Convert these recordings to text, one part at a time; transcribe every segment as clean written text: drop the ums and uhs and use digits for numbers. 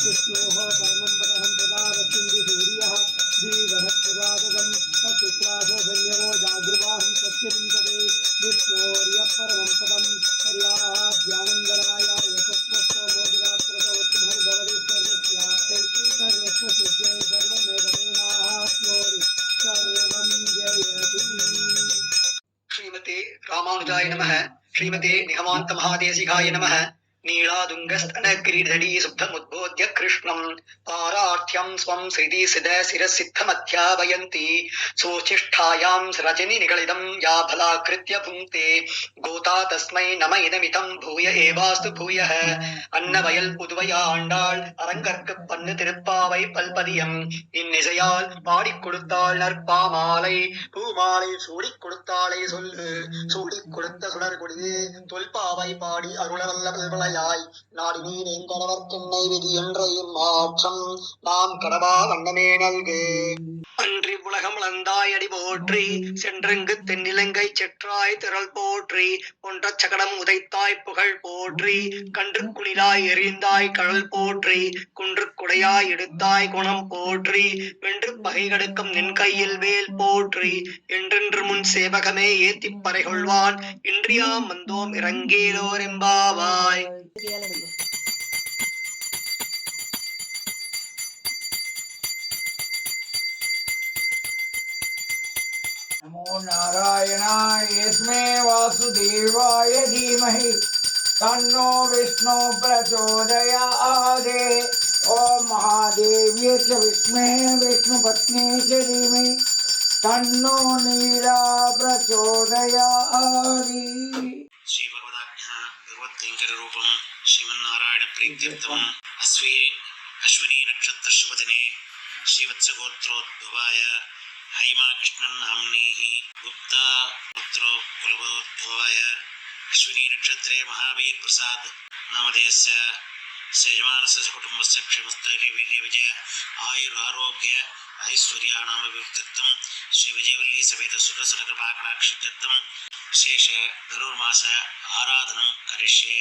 विष्णोः परमं पदहं प्रदारतिन्दि सूर्यः दीर्घप्रदादं तत्पुत्रासो धन्यवो जागृवाहं सत्यविन्दते विष्णोर्यः परमं पदं पर्याभ्यानन्दनाय यशस्वस्तो मोदरात्रसवत्तम हरिभवति सर्वस्याप्तै सर्वस्वसिद्ध्यै सर्वमेव तेनाप्नोति सर्वं जयति। श्रीमते रामानुजाय नमः। श्रीमते निगमान्त महादेशिकाय नमः। नीलादुङ्गस्तनगिरिधरी शुद्धमुद्बोध्य कृष्णं पारार्थ्यं स्वं श्रीति सिद्ध शिरसिद्धमध्यापयन्ति सोचिष्ठायां रजनि निगलितं या फलाकृत्य भुङ्क्ते गोता तस्मै नम इदमितं भूय एवास्तु भूयः अन्नवयल पुதுவையா ஆண்டாள் அரங்கற்கு பண்ணு திருப்பாவை பல்பதியம் இன்னிசையால் பாடிக் கொடுத்தாள் நற்பாமாலை பூமாலை சூடிக் கொடுத்தாளை சொல்லு சூடிக் கொடுத்த சுடர்கொடியே தொல்பாவை பாடி அருளவல்ல பல்வளையாய் நாடி நீர் எங்கடவர்க்கென்னை விதி என்றையும் மாற்றம் நாம் கடவா வண்ணமே நல்கு அன்றி உலகம் இழந்தாய் அடி போற்றி சென்றெங்கு தென்னிலங்கை செற்றாய் திரள் போற்றி ஒன்ற சகடம் உதைத்தாய் புகழ் போற்றி கன்று குளிராய் எறிந்தாய் கடல் போற்றி குன்று குடையாய் எடுத்தாய் குணம் போற்றி வென்று பகை கடுக்கும் நின் கையில் வேல் போற்றி என்றென்று முன் சேவகமே ஏத்திப் பறை கொள்வான் இன்றியாம் வந்தோம் இறங்கேலோர் எம்பாவாய். नमो नारायणाय यस्मै वासुदेवाय धीमहि तन्नो विष्णु प्रचोदयात्। ओम महादेव्यै च विद्महे विष्णुपत्न्यै च धीमहि तन्नो नीला प्रचोदयात्। श्री भगवदाज्ञा भगवत्कैंकर रूपम श्रीमन्नारायण प्रीत्यर्थम अश्विनी नक्षत्र शुभदिने श्रीवत्स गोत्रोद्भवाय हैमा कृष्णन नाम्नीः गुप्ता पुत्रो कुलभोद्भवाय अश्विनी नक्षत्रे महावीर प्रसाद नामधेयस्य यजमानस्य कुटुम्बस्य क्षेमस्थैर्य विजय आयुरारोग्य ऐश्वर्याणामभिवृद्ध्यर्थं श्री विजयवल्ली समेत सुरसरकृपाकटाक्षित्यर्थं विशेष धनुर्मास आराधनं करिष्ये।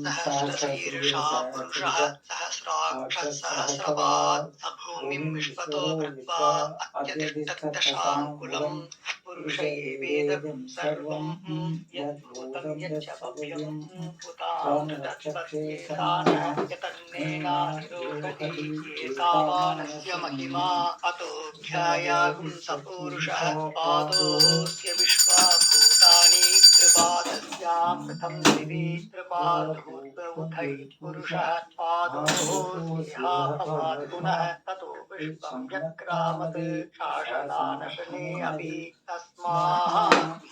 सहस्रशीर्षा पुरुषः सहस्राक्षः सहस्रपात् अभूमिं विश्वतो कृत्वा अत्यतिष्ठत्तशाङ्कुलं पुरुष एवेदं सर्वं यद्भूतं यच्च भव्यं भूतान्ततत्त्वस्येतानः यतन्नेनाधिरोहति एतावानस्य महिमा अतोऽध्यायागुं सपुरुषः पादोऽस्य विश्वा भूतानि त्रिपादस्यां कथं दिवि त्रिपादभूतौथै पुरुषः पादोऽस्यापपात् पुनः ततो विश्वं व्यक्रामत् शासनानशने अपि तस्माद्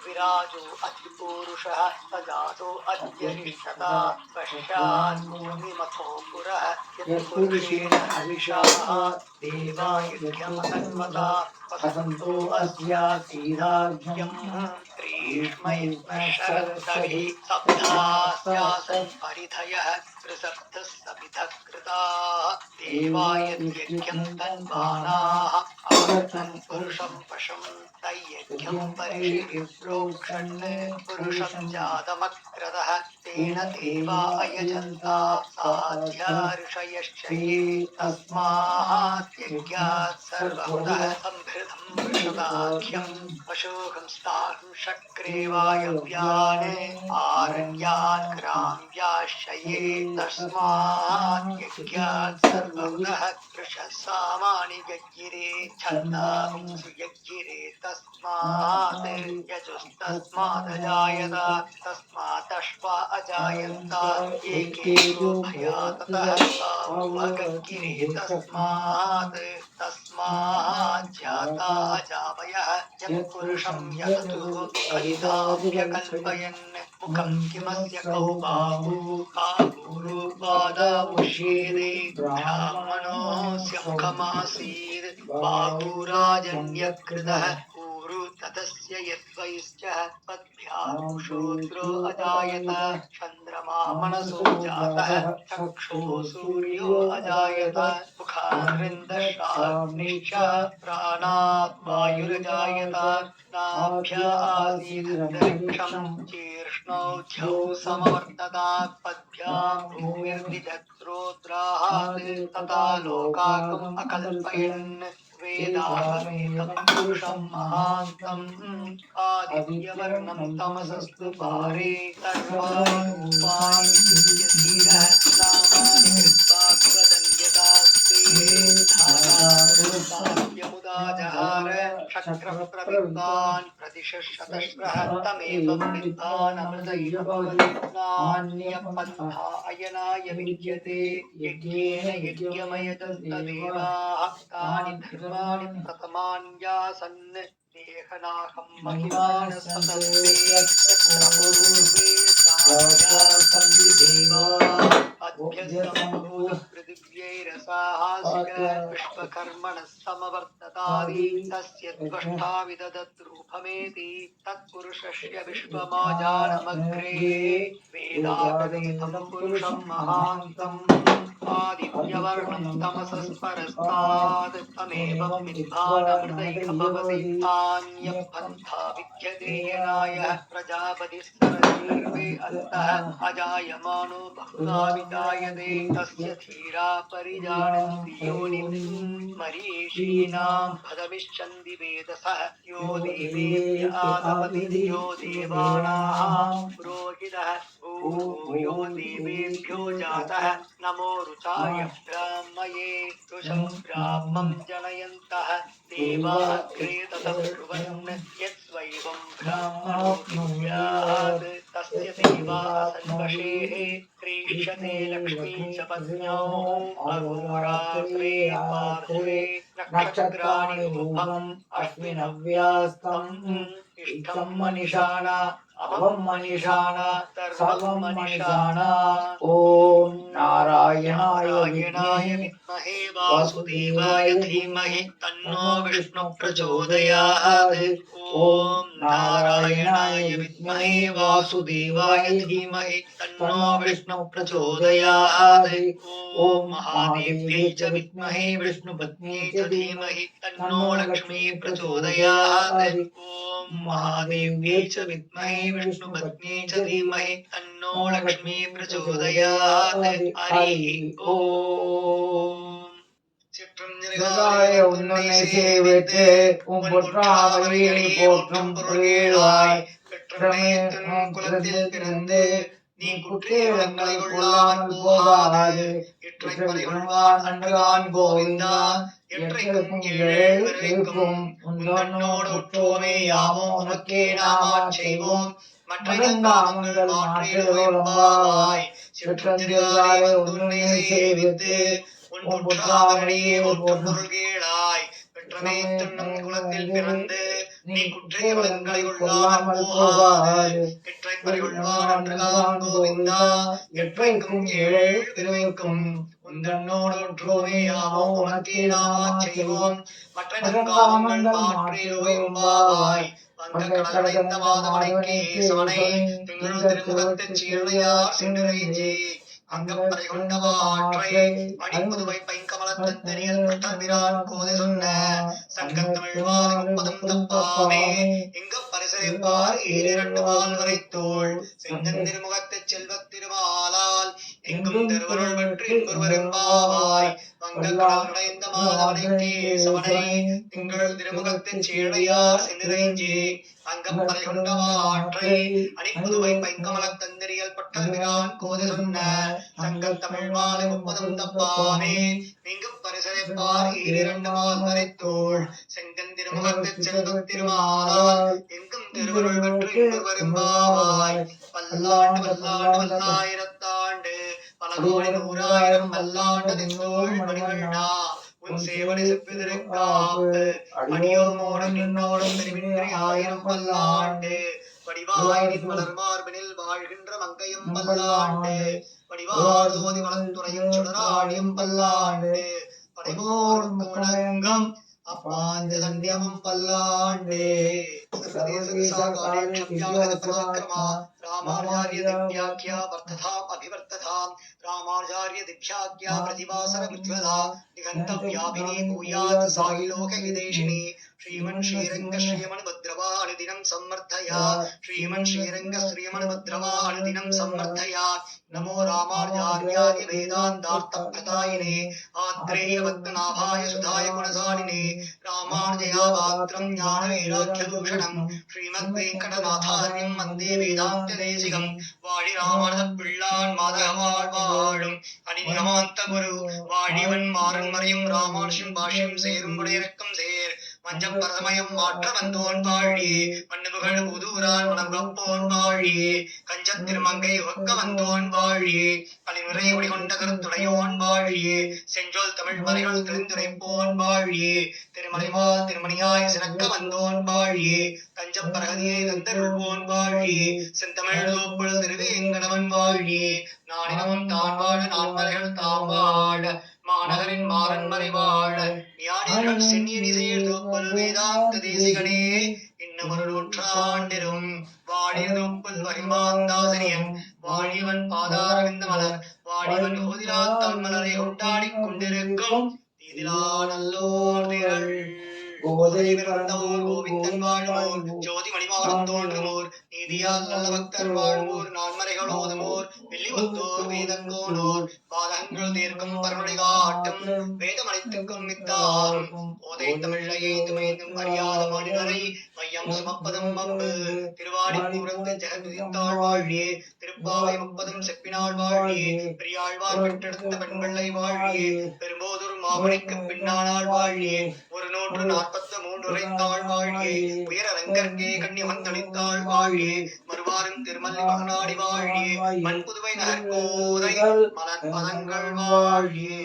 विराजो अधिपुरुषः सजातो अध्यनिष्ठता पश्चान्मथो पुरः यत्पुरुषेण अविशाः देवा यज्ञमतन्वता वसन्तो अस्यासीदार्घ्यं ग्रीष्मैष्मशरदभिः सप्तास्यासन् परिधयः त्रिसप्तस्समिधः कृताः देवा यज्ञं तन्वानाः अवर्तन् पुरुषं पशुं तयज्ञं परिप्रोक्षन् पुरुषं जातमक्रतः तेन देवा अयजन्ता साध्या ऋषयश्चये तस्मात् यज्ञात् सर्वहुतः संभृतं वृषदाख्यं पशोहं स्थानं शक्रे वायव्यान् आरण्यान् ग्राम्याश्चये तस्मात् यज्ञात् सर्वहुतः वृषसामानि यज्ञिरे छन्दांसु यज्ञिरे तस्मात् यजुस्तस्मादजायत तस्मादश्वा अजायन्त एकेयो भयाततः सावगज्ञिरे तस्मात् जाता अजावयः यत्पुरुषं यततु कलिताभ्यकल्पयन् मुखं किमस्य कौ बाहुरूपादामुष्येदे ब्राह्मणोऽस्य मुखमासीत् बाहुराजन्यकृतः ऊरु ततस्य यद्वैश्च पद्भ्यां शूद्रो अजायत चन्द्रमा मनसो जातः चक्षुः सूर्यो अजायत मुखारविन्दश्रावणिश्च प्राणात् वायुरजायत नाभ्यासीदन्तरिक्षं चीर्ष्णौध्यौ समवर्ततात् पद्भ्यां भूमिर्निजत्रोद्राहात् तथा लोकाकम् अकल्पयन् वेदाहमेतं पुरुषं महान्तम् आदित्यवर्णं तमसस्तु पारे सर्वाणि रूपाणि धीरः नामानि कृत्वा वदन्यदास्ते धारामुदा जहार शक्रप्रविद्वान् प्रतिशतश्रः तमेवं विद्वानमृतैव भवति नान्यपन्था अयनाय विद्यते यज्ञेन यज्ञमयजन्तदेवाः तानि धर्माणि प्रथमान्यासन् देहनाहं महिमानः सतस्ते पूर्वे विश्वकर्मणः समवर्ततादि तस्य त्वष्टा विदधत् रूपमेति तत्पुरुषस्य विश्वमाजानमग्रे वेदागदितं पुरुषं महान्तम् आदित्यवर्णं तमसस्परस्तात् तमेवं विद्वानमृतैः भवति नान्यपन्था विद्यते यनाय प्रजापतिः सर्वे अन्तः अजायमानो बहुधा विजायते तस्य धीरा परिजानन्ति योनिं मरीषीणां पदमिच्छन्ति वेदसः यो देवेभ्य आदपति यो देवानां पुरोहितः यो देवेभ्यो जातः नमो रुचाय ब्राह्मये रुचं ब्राह्मं जनयन्तः देवाग्रे ततब्रुवन् यत्स्वैवं ब्राह्मणोऽप्नुयात् तस्य देवा सन्वशेः क्रीष्यते लक्ष्मी च पत्न्योः अघोराग्रे पार्श्वे नक्षत्राणि रूपम् अश्विनव्यास्तम् इष्टं मनिषाणा अभं मनिषाणा सर्वं मनिषाणा ॐ नारायणाय विद्महे वासुदेवाय धीमहि तन्नो विष्णुः प्रचोदयात् ॐ नारायणाय विद्महे वासुदेवाय धीमहि तन्नो विष्णुः प्रचोदयात् ॐ महादेव्यै च विद्महे विष्णुपत्न्यै च धीमहि तन्नो लक्ष्मी प्रचोदयात् ॐ महादेव्यै च विद्महे विष्णुपत्न्यै च धीमहि तन्नो लक्ष्मी प्रचोदयात् हरि ओम சிற்றஞ்சலிகாய உன்னை சேவித்து உம்புற்றாமலியை போற்றும் பொருளாய் பெற்றமே குலத்தில் பிறந்து நீ குற்றேவங்களை கொள்ளாமல் போகாது. இற்றை பறைகொள்வான் அன்றுதான் கோவிந்தா எற்றைக்கும் ஏழேழ் பிறவிக்கும் உந்தன்னோடு உற்றோமே யாமோ உனக்கே நாமாச் செய்வோம் மற்றெங்காமங்கள் மாற்றிடுவாய் சிற்றந்திருவாய் உன்னை சேவித்து உன் புற்றாமரணியே போற்றும் பொருள் கேளாய் பெற்றமே துன்னம் குலத்தில் பிறந்து நீ குற்றேவங்களை கொள்ளாமல் போகாது. எற்றை பறிகொள்வான் அன்றுதான் கோவிந்தா எற்றைக்கும் ஏழேழ் பிறவிக்கும் உந்தன்னோடு ஒன்றோமே யாமோ உனக்கே நாமாச் செய்வோம் மற்றெங்காமங்கள் மாற்றிடுவாய் வந்த கடலடைந்த மாதவனைக்கே சவனை திங்கள் திருமுகத்துச் சீர்வையார் சென்றிறைஞ்சி அங்கப்பறை கொண்டவா ஆற்றை அணிப்புதுவை பைங்கமலத் தெரியல் பட்டபிரான் கோதை சொன்ன சங்கத்தமிழ் மாலை 30 தப்பாமே எங்க பரிசரிப்பார் 7 வால் வரைத்தோள் செங்கன் திருமுகத்துச் செல்வத் திருமாலால் எங்கும் திருவருள் வெற்றி ஒருவரெம்பாவாய் வங்கக்கடல் நுழைந்த மாதவனைக்கே சவனை திங்கள் திருமுகத்துச் சீர்வையார் சென்றிறைஞ்சி அங்கப்பறை கொண்டவா ஆற்றை அணிப்புதுவை பைங்கமலத் தந்தெறியல் பட்டபிரான் கோதை சொன்ன சங்கத்தமிழ் மாலை 30 தப்பாமே இங்கு பரிசரிப்பார் 2 வால் வரைத்தோள் செங்கன் திருமுகத்துச் செல்வத் திருமாலால் எங்கும் திருவருள் வெற்றி ஒருவரெம்பாவாய் பல்லாண்டு பல்லாண்டு பல்லாயிரத்தாண்டு பல கோடி நூறாயிரம் பல்லாண்டு திங்கோள் மணிவண்ணா உன் சேவடி செப்பிதிருக்காப்பு அடியோமோடும் நின்னோடும் திருவின்றி 1000 பல்லாண்டு வடிவாய் மலர் மார்பினில் வாழ்கின்ற மங்கையும் பல்லாண்டு வடிவார் சோதி வளத்துறையும் சுடராடியும் பல்லாண்டு படைபோர்க்கும் வணங்கம் அப்பாஞ்ச சந்தியமும் பல்லாண்டு ராமாச்சாரிய திவ்யாக்கியா வர்த்ததாம் அபிவர்த்ததாம் ராமாச்சாரிய திவ்யாக்கியா பிரதிவாசன உஜ்வலா நிகந்தவ்யாபினி பூயாத் சாயிலோக ஹிதேஷினி श्रीमन् श्रीरंग श्रीमन् भद्रवानुदिनं सम्मर्थया श्रीमन् श्रीरंग श्रीमन् भद्रवानुदिनं सम्मर्थया नमो रामार्यार्याय वेदान्तार्थप्रदायिने आत्रेय पद्मनाभाय सुधाय गुणशालिने रामार्जयावात्रं ज्ञानवैराग्यभूषणं श्रीमद्वेङ्कटनाथार्यं वन्दे वेदान्तदेशिकं वाळि रामानुजपिळ्ळान् माधवाळ் வாழும் அணிநிகமாந்த குரு வாழிவன் மாறன் மறையும் ராமானுஷன் பாஷ்யம் சேரும் உடையரக்கம் சேர் மஞ்சம் பரமயம் மாற்ற வந்தோன் வாழி மண்ணுபுகழ் புதூரான் மணங்கப்போன் வாழி கஞ்சத் திருமங்கை ஒக்க வந்தோன் வாழி அலிமுறை ஒளிகொண்ட கருத்துடையோன் வாழி செஞ்சொல் தமிழ் மறைகள் தெரிந்துரைப்போன் வாழி திருமலைவால் திருமணியாய் சிறக்க வந்தோன் வாழி தஞ்சப் பரகதியை தந்தருள்வோன் வாழி செந்தமிழ் தோப்புள் திருவேங்கடவன் வாழி நானினமும் தான் வாழ நான்மறைகள் தாம் வாழ மாநகரின் மாறன் மறைவாழ ஞானிகள் சென்னியனி சேர்தோப்பல் வேதாந்த தேசிகனே இன்னமொரு நூற்றாண்டிரும் வாழியதோப்பல் வரிமாந்தாசனியம் வாழிவன் பாதாரவிந்த மலர் வாழிவன் கோதிலாத்தாள் மலரை கொண்டாடிக் கொண்டிருக்கும் இதிலா நல்லோர் திரள் கோதை பிறந்தவோர் கோவிந்தன் வாழ்வோர் ஜோதி மணிமாடம் தோன்றுமோர் நீதியால் நல்ல பக்தர் வாழ்வோர் நான்மறைகள் ஓதுமோர் வெள்ளிவத்தோர் வேதங்கோனோர் பாதங்கள் தீர்க்கும் பரவழி காட்டும் வேதமளித்துக்கும் மித்தாரும் ஓதை தமிழையை துமைந்தும் அறியாத மனிதரை மையம் சுமப்பதும் மம்பு திருவாடிப்பூரத்து ஜெகதுதித்தாள் வாழியே திருப்பாவை 30 செப்பினாள் வாழியே பெரியாழ்வார் பெற்றெடுத்த பெண்களை வாழியே பெரும்போதூர் மாமணிக்கு பின்னானாள் வாழியே 143 உரைத்தாள் வாழியே உயரங்கற்கே கன்னிமந்தளித்தாள் வாழியே மறுவாரும் திருமல்லி மகனாடி வாழியே மண் புதுவை நகர்கோதை மலர் பதங்கள் வாழியே.